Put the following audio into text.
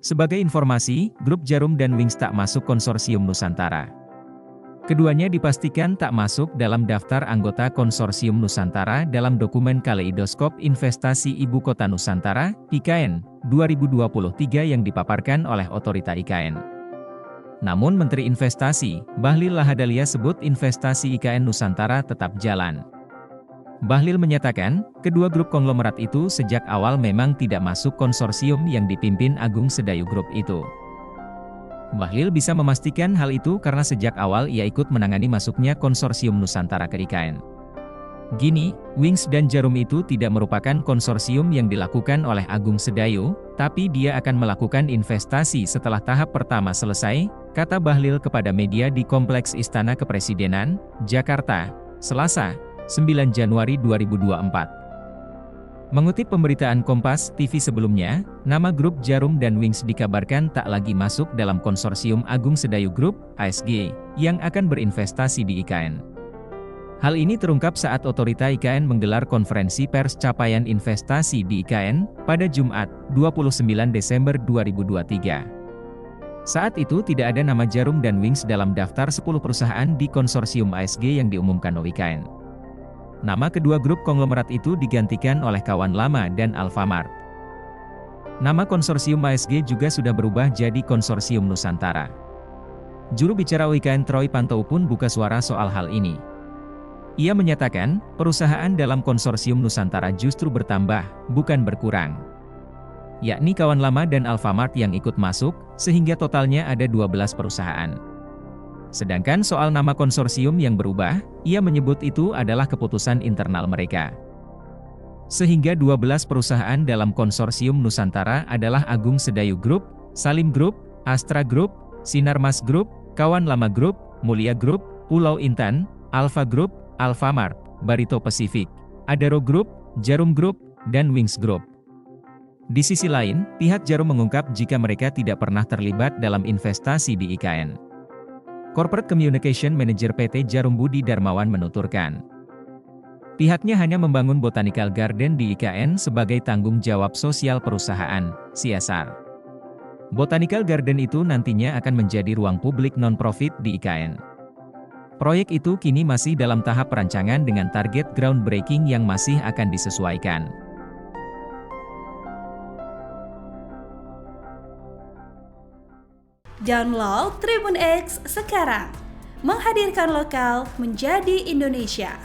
Sebagai informasi, grup Djarum dan Wings tak masuk konsorsium Nusantara. Keduanya dipastikan tak masuk dalam daftar anggota konsorsium Nusantara dalam dokumen Kaleidoskop Investasi Ibu Kota Nusantara, IKN, 2023 yang dipaparkan oleh Otorita IKN. Namun Menteri Investasi, Bahlil Lahadalia sebut investasi IKN Nusantara tetap jalan. Bahlil menyatakan, kedua grup konglomerat itu sejak awal memang tidak masuk konsorsium yang dipimpin Agung Sedayu Group itu. Bahlil bisa memastikan hal itu karena sejak awal ia ikut menangani masuknya konsorsium Nusantara ke IKN. Gini, Wings dan Djarum itu tidak merupakan konsorsium yang dilakukan oleh Agung Sedayu, tapi dia akan melakukan investasi setelah tahap pertama selesai, kata Bahlil kepada media di Kompleks Istana Kepresidenan, Jakarta, Selasa, 9 Januari 2024. Mengutip pemberitaan Kompas TV sebelumnya, nama grup Djarum dan Wings dikabarkan tak lagi masuk dalam konsorsium Agung Sedayu Group, ASG, yang akan berinvestasi di IKN. Hal ini terungkap saat Otorita IKN menggelar konferensi pers capaian investasi di IKN, pada Jumat, 29 Desember 2023. Saat itu tidak ada nama Djarum dan Wings dalam daftar 10 perusahaan di konsorsium ASG yang diumumkan oleh IKN. Nama kedua grup konglomerat itu digantikan oleh Kawan Lama dan Alfamart. Nama konsorsium ASG juga sudah berubah jadi Konsorsium Nusantara. Juru bicara IKN Troy Pantou pun buka suara soal hal ini. Ia menyatakan, perusahaan dalam konsorsium Nusantara justru bertambah, bukan berkurang. Yakni Kawan Lama dan Alfamart yang ikut masuk, sehingga totalnya ada 12 perusahaan. Sedangkan soal nama konsorsium yang berubah, ia menyebut itu adalah keputusan internal mereka. Sehingga 12 perusahaan dalam konsorsium Nusantara adalah Agung Sedayu Group, Salim Group, Astra Group, Sinarmas Group, Kawan Lama Group, Mulia Group, Pulau Intan, Alfa Group, Alfamart, Barito Pacific, Adaro Group, Djarum Group, dan Wings Group. Di sisi lain, pihak Djarum mengungkap jika mereka tidak pernah terlibat dalam investasi di IKN. Corporate Communication Manager PT Djarum Budi Darmawan menuturkan, pihaknya hanya membangun Botanical Garden di IKN sebagai tanggung jawab sosial perusahaan, CSR. Botanical Garden itu nantinya akan menjadi ruang publik non-profit di IKN. Proyek itu kini masih dalam tahap perancangan dengan target groundbreaking yang masih akan disesuaikan. Download Tribun X sekarang, menghadirkan lokal menjadi Indonesia.